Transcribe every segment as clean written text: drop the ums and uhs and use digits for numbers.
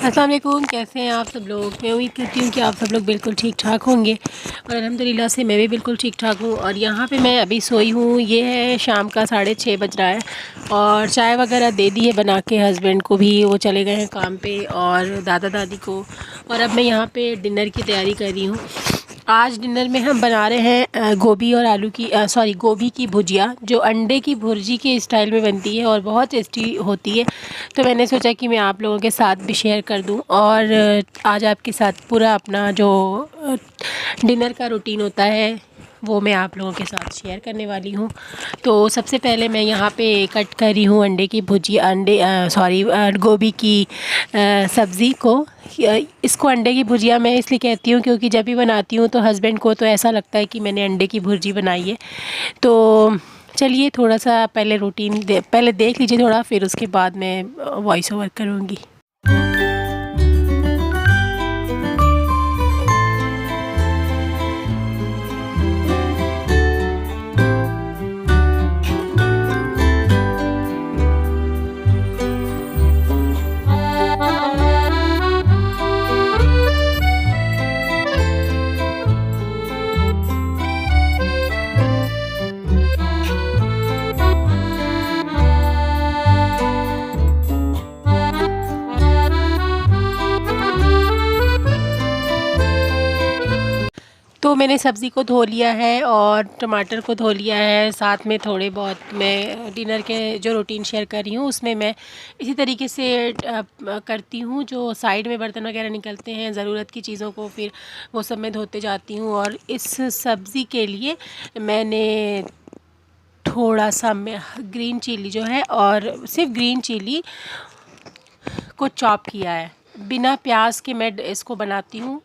अस्सलाम वालेकुम, कैसे हैं आप सब लोग। मैं उम्मीद करती हूँ कि आप सब लोग बिल्कुल ठीक ठाक होंगे और अल्हम्दुलिल्लाह से मैं भी बिल्कुल ठीक ठाक हूँ। और यहाँ पे मैं अभी सोई हूँ। ये है शाम का 6:30 बज रहा है और चाय वगैरह दे दी है बना के हस्बैंड को भी, वो चले गए हैं काम पे, और दादा दादी को। और अब मैं यहाँ पे डिनर की तैयारी कर रही हूँ। आज डिनर में हम बना रहे हैं गोभी और आलू की गोभी की भुजिया, जो अंडे की भुर्जी के स्टाइल में बनती है और बहुत टेस्टी होती है। तो मैंने सोचा कि मैं आप लोगों के साथ भी शेयर कर दूं और आज आपके साथ पूरा अपना जो डिनर का रूटीन होता है वो मैं आप लोगों के साथ शेयर करने वाली हूँ। तो सबसे पहले मैं यहाँ पे कट कर रही हूँ अंडे की भुजिया, गोभी की सब्ज़ी को। इसको अंडे की भुजिया मैं इसलिए कहती हूँ क्योंकि जब भी बनाती हूँ तो हस्बैंड को तो ऐसा लगता है कि मैंने अंडे की भुर्जी बनाई है। तो चलिए थोड़ा सा पहले पहले देख लीजिए थोड़ा, फिर उसके बाद मैं वॉइस ओवर करूँगी। तो मैंने सब्ज़ी को धो लिया है और टमाटर को धो लिया है। साथ में थोड़े बहुत मैं डिनर के जो रूटीन शेयर कर रही हूँ उसमें मैं इसी तरीके से करती हूँ। जो साइड में बर्तन वगैरह निकलते हैं ज़रूरत की चीज़ों को, फिर वो सब मैं धोते जाती हूँ। और इस सब्ज़ी के लिए मैंने थोड़ा सा ग्रीन चिली जो है, और सिर्फ ग्रीन चिली को चॉप किया है। बिना प्याज के मैं इसको बनाती हूँ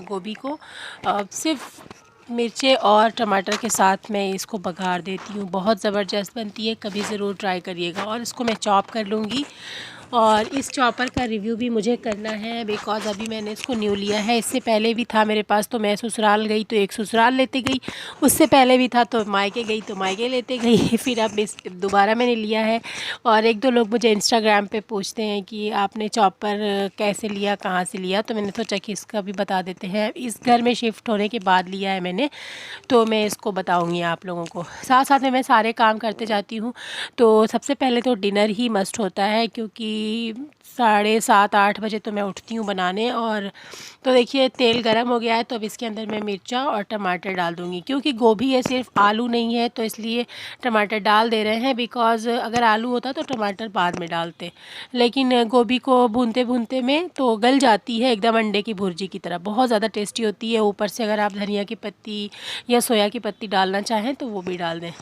गोभी को। सिर्फ मिर्चे और टमाटर के साथ मैं इसको बघार देती हूँ। बहुत ज़बरदस्त बनती है, कभी ज़रूर ट्राई करिएगा। और इसको मैं चॉप कर लूँगी और इस चॉपर का रिव्यू भी मुझे करना है बिकॉज़ अभी मैंने इसको न्यू लिया है। इससे पहले भी था मेरे पास तो मैं ससुराल गई तो एक ससुराल लेते गई, उससे पहले भी था तो मायके गई तो मायके लेते गई फिर अब इस दोबारा मैंने लिया है। और एक दो लोग मुझे इंस्टाग्राम पे पूछते हैं कि आपने चॉपर कैसे लिया, कहाँ से लिया, तो मैंने सोचा कि इसका भी बता देते हैं। इस घर में शिफ्ट होने के बाद लिया है मैंने, तो मैं इसको बताऊँगी आप लोगों को। साथ साथ में मैं सारे काम करते जाती हूँ। तो सबसे पहले तो डिनर ही मस्ट होता है क्योंकि 7:30-8 बजे तो मैं उठती हूँ बनाने। और तो देखिए तेल गरम हो गया है, तो अब इसके अंदर मैं मिर्चा और टमाटर डाल दूँगी। क्योंकि गोभी है, सिर्फ आलू नहीं है, तो इसलिए टमाटर डाल दे रहे हैं। बिकॉज़ अगर आलू होता तो टमाटर बाद में डालते, लेकिन गोभी को भूनते भूनते में तो गल जाती है एकदम अंडे की भुर्जी की तरह। बहुत ज़्यादा टेस्टी होती है। ऊपर से अगर आप धनिया की पत्ती या सोया की पत्ती डालना चाहें तो वो भी डाल दें।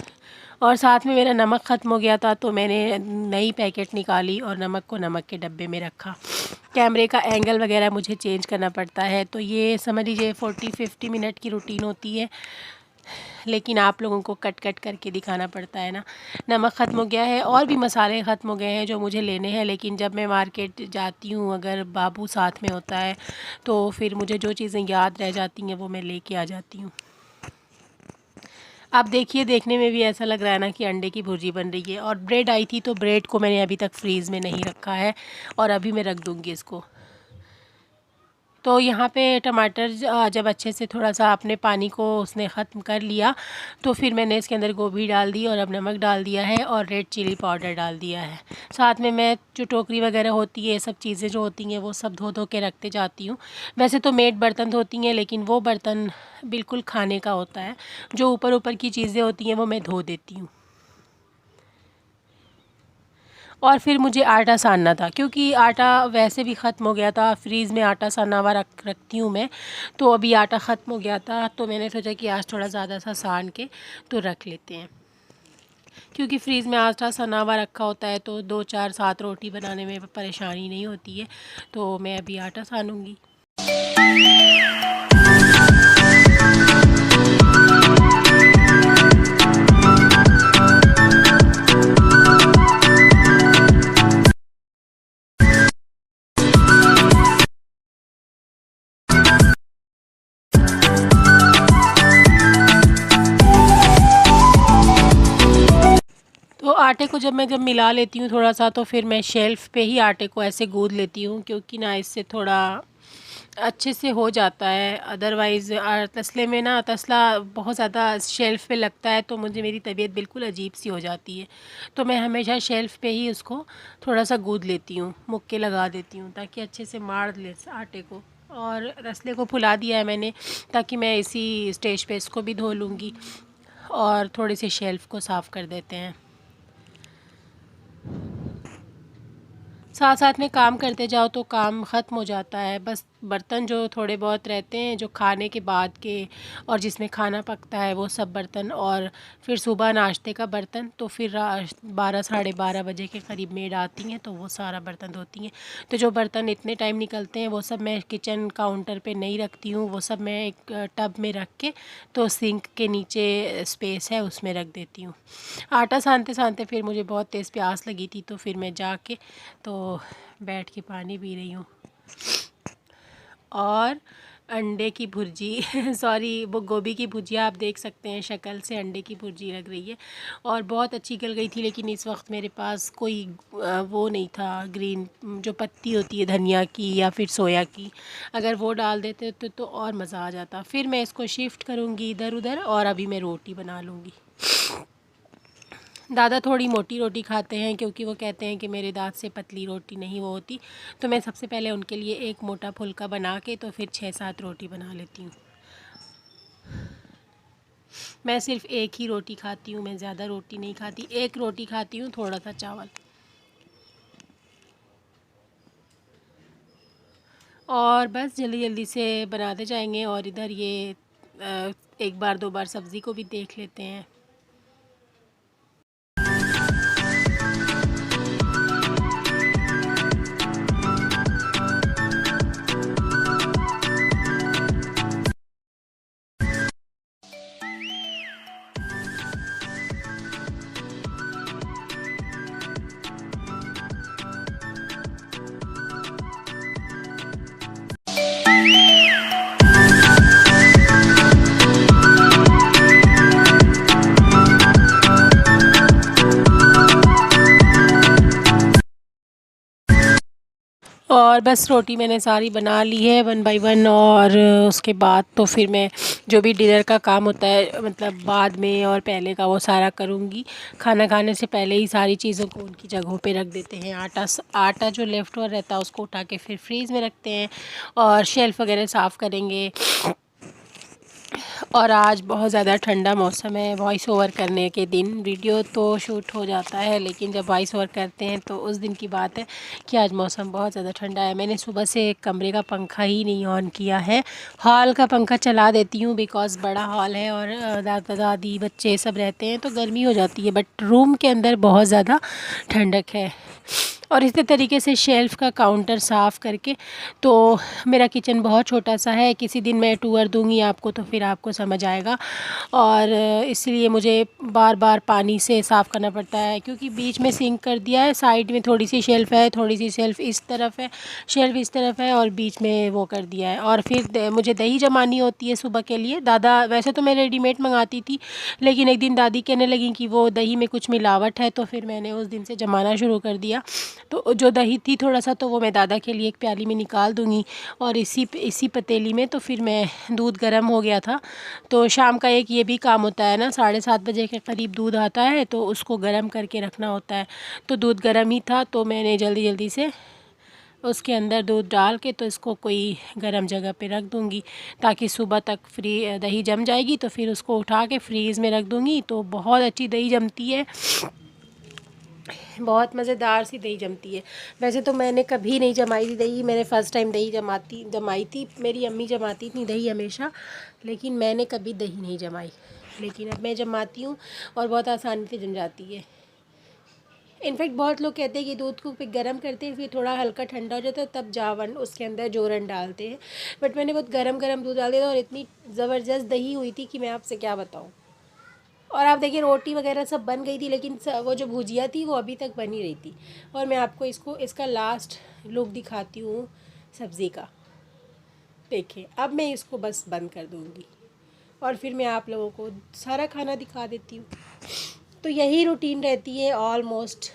और साथ में मेरा नमक ख़त्म हो गया था तो मैंने नई पैकेट निकाली और नमक को नमक के डब्बे में रखा। कैमरे का एंगल वगैरह मुझे चेंज करना पड़ता है, तो ये समझ लीजिए 40-50 मिनट की रूटीन होती है, लेकिन आप लोगों को कट कट करके दिखाना पड़ता है ना। नमक ख़त्म हो गया है और भी मसाले ख़त्म हो गए हैं जो मुझे लेने हैं, लेकिन जब मैं मार्केट जाती हूँ अगर बाबू साथ में होता है तो फिर मुझे जो चीज़ें याद रह जाती हैं वो मैं लेके आ जाती हूँ। आप देखिए, देखने में भी ऐसा लग रहा है ना कि अंडे की भुर्जी बन रही है। और ब्रेड आई थी तो ब्रेड को मैंने अभी तक फ्रीज़ में नहीं रखा है और अभी मैं रख दूँगी इसको। तो यहाँ पे टमाटर जब अच्छे से थोड़ा सा अपने पानी को उसने ख़त्म कर लिया तो फिर मैंने इसके अंदर गोभी डाल दी और अब नमक डाल दिया है और रेड चिली पाउडर डाल दिया है। साथ में मैं जो टोकरी वगैरह होती है, सब चीज़ें जो होती हैं वो सब धो धो के रखते जाती हूँ। वैसे तो मेड बर्तन धोती हैं, लेकिन वो बर्तन बिल्कुल खाने का होता है। जो ऊपर ऊपर की चीज़ें होती हैं वो मैं धो देती हूँ। और फिर मुझे आटा सानना था क्योंकि आटा वैसे भी ख़त्म हो गया था। फ्रीज़ में आटा साना हुआ रखती हूँ मैं, तो अभी आटा ख़त्म हो गया था तो मैंने सोचा कि आज थोड़ा ज़्यादा सा सान के तो रख लेते हैं। क्योंकि फ्रीज़ में आटा सना हुआ रखा होता है तो 2-4-7 रोटी बनाने में परेशानी नहीं होती है। तो मैं अभी आटा सानूँगी। तो आटे को जब मिला लेती हूँ थोड़ा सा, तो फिर मैं शेल्फ़ पे ही आटे को ऐसे गूँद लेती हूँ, क्योंकि ना इससे थोड़ा अच्छे से हो जाता है। अदरवाइज़ तसले में ना तसला बहुत ज़्यादा शेल्फ़ पे लगता है तो मुझे मेरी तबीयत बिल्कुल अजीब सी हो जाती है। तो मैं हमेशा शेल्फ़ पे ही उसको थोड़ा सा गूँद लेती हूँ, मुक्के लगा देती हूँ ताकि अच्छे से माड़ ले आटे को। और तसले को फुला दिया है मैंने, ताकि मैं इसी स्टेज पे इसको भी धो लूँगी। और थोड़ी सी शेल्फ़ को साफ़ कर देते हैं। साथ साथ में काम करते जाओ तो काम ख़त्म हो जाता है। बस बर्तन जो थोड़े बहुत रहते हैं जो खाने के बाद के, और जिसमें खाना पकता है वो सब बर्तन, और फिर सुबह नाश्ते का बर्तन, तो फिर 12 साढ़े 12 बजे के करीब मेड आती हैं तो वो सारा बर्तन धोती हैं। तो जो बर्तन इतने टाइम निकलते हैं वो सब मैं किचन काउंटर पे नहीं रखती हूँ, वो सब मैं एक टब में रख के, तो सिंक के नीचे स्पेस है उसमें रख देती हूँ। आटा सानते सानते फिर मुझे बहुत तेज़ प्यास लगी थी, तो फिर मैं जाके तो बैठ के पानी पी रही हूँ। और अंडे की भुर्जी सॉरी, वो गोभी की भुजिया, आप देख सकते हैं शक्ल से अंडे की भुर्जी लग रही है और बहुत अच्छी गल गई थी। लेकिन इस वक्त मेरे पास कोई वो नहीं था, ग्रीन जो पत्ती होती है धनिया की या फिर सोया की, अगर वो डाल देते तो और मज़ा आ जाता। फिर मैं इसको शिफ्ट करूँगी इधर उधर, और अभी मैं रोटी बना लूँगी। दादा थोड़ी मोटी रोटी खाते हैं क्योंकि वो कहते हैं कि मेरे दाँत से पतली रोटी नहीं वो होती। तो मैं सबसे पहले उनके लिए एक मोटा फुल्का बना के तो फिर 6-7 रोटी बना लेती हूँ। मैं सिर्फ़ एक ही रोटी खाती हूँ, मैं ज़्यादा रोटी नहीं खाती। एक रोटी खाती हूँ, थोड़ा सा चावल। और बस जल्दी जल्दी से बनाते जाएंगे। और इधर ये एक बार दो बार सब्ज़ी को भी देख लेते हैं। और बस रोटी मैंने सारी बना ली है 1 बाय 1। और उसके बाद तो फिर मैं जो भी डिनर का काम होता है, मतलब बाद में और पहले का, वो सारा करूँगी। खाना खाने से पहले ही सारी चीज़ों को उनकी जगहों पे रख देते हैं। आटा जो लेफ़्ट ओवर रहता है उसको उठा के फिर फ्रीज़ में रखते हैं, और शेल्फ़ वगैरह साफ़ करेंगे। और आज बहुत ज़्यादा ठंडा मौसम है। वॉइस ओवर करने के दिन वीडियो तो शूट हो जाता है, लेकिन जब वॉइस ओवर करते हैं तो उस दिन की बात है कि आज मौसम बहुत ज़्यादा ठंडा है। मैंने सुबह से कमरे का पंखा ही नहीं ऑन किया है। हॉल का पंखा चला देती हूँ बिकॉज़ बड़ा हॉल है और दादा दादी बच्चे सब रहते हैं तो गर्मी हो जाती है, बट रूम के अंदर बहुत ज़्यादा ठंडक है। और इसी तरीके से शेल्फ़ का काउंटर साफ़ करके, तो मेरा किचन बहुत छोटा सा है। किसी दिन मैं टूर दूँगी आपको तो फिर आपको समझ आएगा। और इसलिए मुझे बार बार पानी से साफ़ करना पड़ता है, क्योंकि बीच में सिंक कर दिया है, साइड में थोड़ी सी शेल्फ़ है, थोड़ी सी शेल्फ़ इस तरफ है, शेल्फ़ इस तरफ है, और बीच में वो कर दिया है। और फिर मुझे दही जमानी होती है सुबह के लिए। दादा, वैसे तो मैं रेडीमेड मंगाती थी, लेकिन एक दिन दादी कहने लगी कि वो दही में कुछ मिलावट है, तो फिर मैंने उस दिन से जमाना शुरू कर दिया। तो जो दही थी थोड़ा सा, तो वो मैं दादा के लिए एक प्याली में निकाल दूँगी। और इसी पतीली में तो फिर मैं, दूध गर्म हो गया था, तो शाम का एक ये भी काम होता है ना, 7:30 बजे के करीब दूध आता है तो उसको गर्म करके रखना होता है। तो दूध गर्म ही था तो मैंने जल्दी जल्दी से उसके अंदर दूध डाल के तो इसको कोई गर्म जगह पे रख दूँगी, ताकि सुबह तक दही जम जाएगी। तो फिर उसको उठा के फ्रीज़ में रख दूँगी, तो बहुत अच्छी दही जमती है, बहुत मज़ेदार सी दही जमती है। वैसे तो मैंने कभी नहीं जमाई थी दही, मैंने फ़र्स्ट टाइम दही जमाई थी। मेरी अम्मी जमाती थी दही हमेशा, लेकिन मैंने कभी दही नहीं जमाई। लेकिन अब मैं जमाती हूँ और बहुत आसानी से जम जाती है। इनफैक्ट बहुत लोग कहते हैं कि दूध को फिर गर्म करते हैं, फिर थोड़ा हल्का ठंडा हो जाता है तब जावन उसके अंदर जोरन डालते हैं, बट मैंने बहुत गरम गरम दूध डाल दिया था और इतनी ज़बरदस्त दही हुई थी कि मैं आपसे क्या बताऊँ। और आप देखिए रोटी वगैरह सब बन गई थी, लेकिन वो जो भुजिया थी वो अभी तक बनी रही थी। और मैं आपको इसका लास्ट लुक दिखाती हूँ सब्ज़ी का। देखिए अब मैं इसको बस बंद कर दूँगी और फिर मैं आप लोगों को सारा खाना दिखा देती हूँ। तो यही रूटीन रहती है ऑलमोस्ट।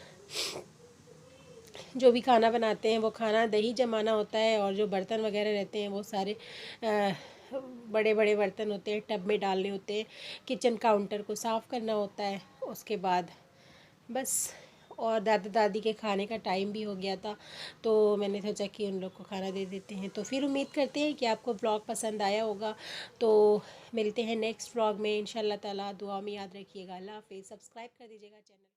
जो भी खाना बनाते हैं वो खाना दही जमाना होता है, और जो बर्तन वगैरह रहते हैं वो सारे बड़े बड़े बर्तन होते हैं, टब में डालने होते हैं, किचन काउंटर को साफ़ करना होता है। उसके बाद बस। और दादा दादी के खाने का टाइम भी हो गया था, तो मैंने सोचा कि उन लोग को खाना दे देते हैं। तो फिर उम्मीद करते हैं कि आपको व्लॉग पसंद आया होगा। तो मिलते हैं नेक्स्ट व्लॉग में इंशाल्लाह ताला। दुआ में याद रखिएगा। अल्लाह हाफ़िज़। सब्सक्राइब कर दीजिएगा चैनल।